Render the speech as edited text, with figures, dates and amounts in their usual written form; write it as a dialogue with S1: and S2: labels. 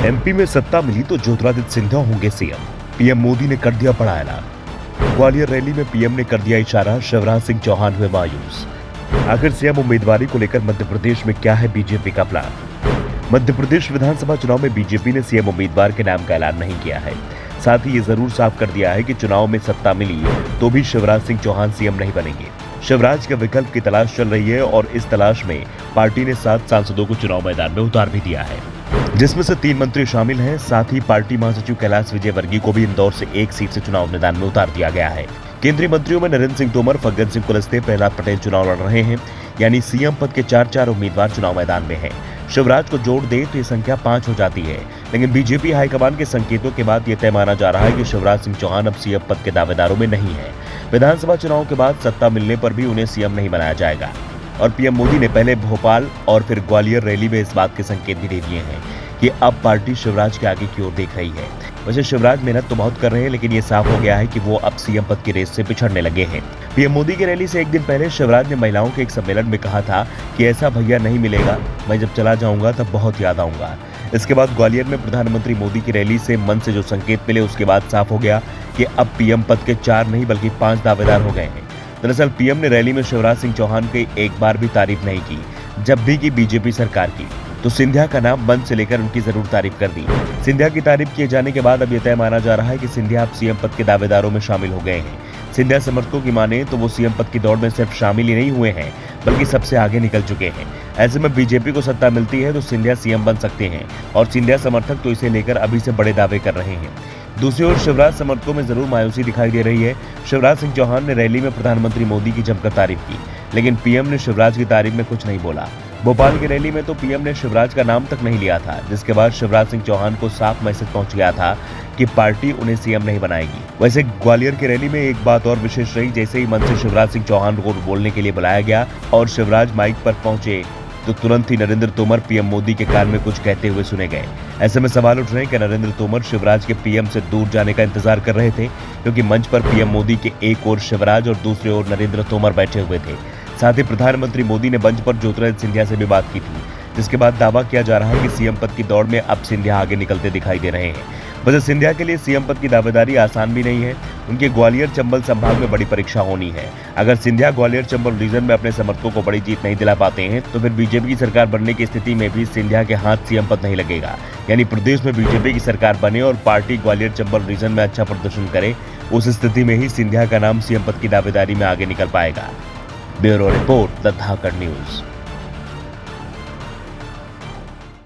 S1: MP में सत्ता मिली तो ज्योतिरादित्य सिंधिया होंगे सीएम। पीएम मोदी ने कर दिया बड़ा ऐलान। ग्वालियर रैली में पीएम ने कर दिया इशारा, शिवराज सिंह चौहान हुए मायूस। आखिर सीएम उम्मीदवारी को लेकर मध्य प्रदेश में क्या है बीजेपी का प्लान? मध्य प्रदेश विधानसभा चुनाव में बीजेपी ने सीएम उम्मीदवार के नाम का ऐलान नहीं किया है। साथ ही ये जरूर साफ कर दिया है कि चुनाव में सत्ता मिली तो भी शिवराज सिंह चौहान सीएम नहीं बनेंगे। शिवराज के विकल्प की तलाश चल रही है और इस तलाश में पार्टी ने 7 सांसदों को चुनाव मैदान में उतार भी दिया है, जिसमें से 3 मंत्री शामिल हैं। साथ ही पार्टी महासचिव कैलाश विजयवर्गीय को भी इंदौर से एक सीट से चुनाव मैदान में उतार दिया गया है। केंद्रीय मंत्रियों में नरेंद्र सिंह तोमर, फग्गन सिंह कुलस्ते, प्रहलाद पटेल चुनाव लड़ रहे हैं। यानी सीएम पद के 4 उम्मीदवार चुनाव मैदान में हैं। शिवराज को जोड़ दे तो ये संख्या 5 हो जाती है, लेकिन बीजेपी हाईकमान के संकेतों के बाद यह तय माना जा रहा है कि शिवराज सिंह चौहान अब सीएम पद के दावेदारों में नहीं है। विधानसभा चुनाव के बाद सत्ता मिलने पर भी उन्हें सीएम नहीं बनाया जाएगा। और पीएम मोदी ने पहले भोपाल और फिर ग्वालियर रैली में इस बात के संकेत भी दे दिए हैं कि अब पार्टी शिवराज के आगे की ओर देख रही है। वैसे शिवराज मेहनत तो बहुत कर रहे हैं, लेकिन ये साफ हो गया है कि वो अब सीएम पद की रेस से पिछड़ने लगे हैं। पीएम मोदी की रैली से एक दिन पहले शिवराज ने महिलाओं के एक सम्मेलन में कहा था कि ऐसा भैया नहीं मिलेगा, मैं जब चला जाऊंगा तब बहुत याद आऊंगा। इसके बाद ग्वालियर में प्रधानमंत्री मोदी की रैली से मन से जो संकेत मिले, उसके बाद साफ हो गया कि अब पीएम पद के 4 नहीं बल्कि 5 दावेदार हो गए हैं। दरअसल पीएम ने रैली में शिवराज सिंह चौहान की एक बार भी तारीफ नहीं की। जब भी की बीजेपी सरकार की तो सिंधिया का नाम बंद से लेकर उनकी जरूर तारीफ कर दी। सिंधिया की तारीफ किए जाने के बाद अब यह तय माना जा रहा है कि सिंधिया अब सीएम पद के दावेदारों में शामिल हो गए हैं। सिंधिया समर्थकों की माने तो वो सीएम पद की दौड़ में सिर्फ शामिल ही नहीं हुए हैं, बल्कि सबसे आगे निकल चुके हैं। ऐसे में बीजेपी को सत्ता मिलती है तो सिंधिया सीएम बन सकते हैं और सिंधिया समर्थक तो इसे लेकर अभी से बड़े दावे कर रहे हैं। दूसरी ओर शिवराज समर्थकों में जरूर मायूसी दिखाई दे रही है। शिवराज सिंह चौहान ने रैली में प्रधानमंत्री मोदी की जमकर तारीफ की, लेकिन पीएम ने शिवराज की तारीफ में कुछ नहीं बोला। भोपाल की रैली में तो पीएम ने शिवराज का नाम तक नहीं लिया था, जिसके बाद शिवराज सिंह चौहान को साफ मैसेज पहुंच गया था कि पार्टी उन्हें सीएम नहीं बनाएगी। वैसे ग्वालियर की रैली में एक बात और विशेष रही, जैसे ही मंच से शिवराज सिंह चौहान को बोलने के लिए बुलाया गया और शिवराज माइक पर पहुंचे तो तुरंत ही नरेंद्र तोमर पीएम मोदी के कान में कुछ कहते हुए सुने गए। ऐसे में सवाल उठ रहे हैं कि नरेंद्र तोमर शिवराज के पीएम से दूर जाने का इंतजार कर रहे थे, क्योंकि मंच पर पीएम मोदी के एक ओर शिवराज और दूसरी ओर नरेंद्र तोमर बैठे हुए थे। साथ ही प्रधानमंत्री मोदी ने मंच पर ज्योतिरादित्य सिंधिया से भी बात की थी, जिसके बाद दावा किया जा रहा है कि सीएम पद की दौड़ में अब सिंधिया आगे निकलते दिखाई दे रहे हैं। वैसे सिंधिया के लिए सीएम पद की दावेदारी आसान भी नहीं है। उनके ग्वालियर चंबल संभाग में बड़ी परीक्षा होनी है। अगर सिंधिया ग्वालियर चंबल रीजन में अपने समर्थकों को बड़ी जीत नहीं दिला पाते हैं तो फिर बीजेपी की सरकार बनने की स्थिति में भी सिंधिया के हाथ सीएम पद नहीं लगेगा। यानी प्रदेश में बीजेपी की सरकार बने और पार्टी ग्वालियर चंबल रीजन में अच्छा प्रदर्शन करे, उस स्थिति में ही सिंधिया का नाम सीएम पद की दावेदारी में आगे निकल पाएगा। Bureau report, the Dhakad news.